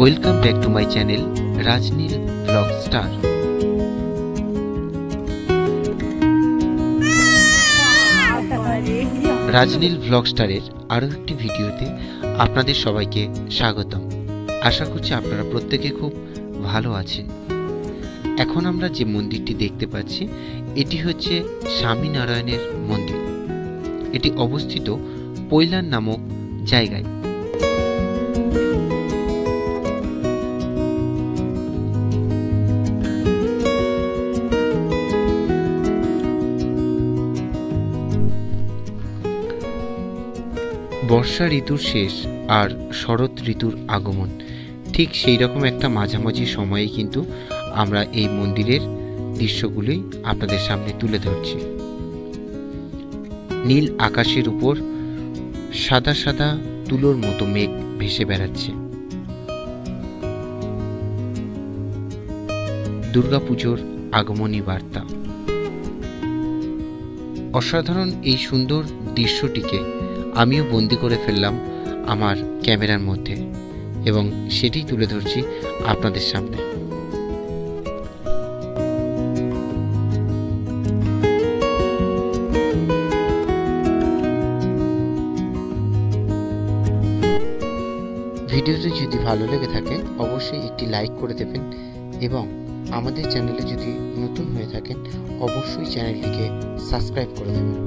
Welcome back to my channel Rajneel blog star. Rajneel blog স্টারের আরও একটি ভিডিওতে আপনাদের সবাইকে স্বাগতম। আশা করছি আপনারা প্রত্যেকে খুব ভালো আছেন। এখন আমরা যে মন্দিরটি দেখতে পাচ্ছি এটি হচ্ছে স্বামীনারায়ণের মন্দির। এটি অবস্থিত পৈলান নামক জায়গায়। বর্ষা ঋতুর শেষ আর শরৎ ঋতুর আগমন, ঠিক সেই রকম একটা মাঝামাঝি সময়ে কিন্তু আমরা এই মন্দিরের দৃশ্যগুলি আপনাদের সামনে তুলে ধরছি। নীল আকাশের উপর সাদা সাদা তুলোর মতো মেঘ ভেসে বেড়াচ্ছে। দুর্গাপুজোর আগমনী বার্তা। অসাধারণ এই সুন্দর দৃশ্যটিকে আমিও বন্দি করে ফেললাম আমার ক্যামেরার মধ্যে এবং সেটি তুলে ধরছি আপনাদের সামনে। ভিডিওটি যদি ভালো লেগে থাকে অবশ্যই একটি লাইক করে দেবেন এবং আমাদের চ্যানেলে যদি নতুন হয়ে থাকেন অবশ্যই চ্যানেলটিকে সাবস্ক্রাইব করে দেবেন।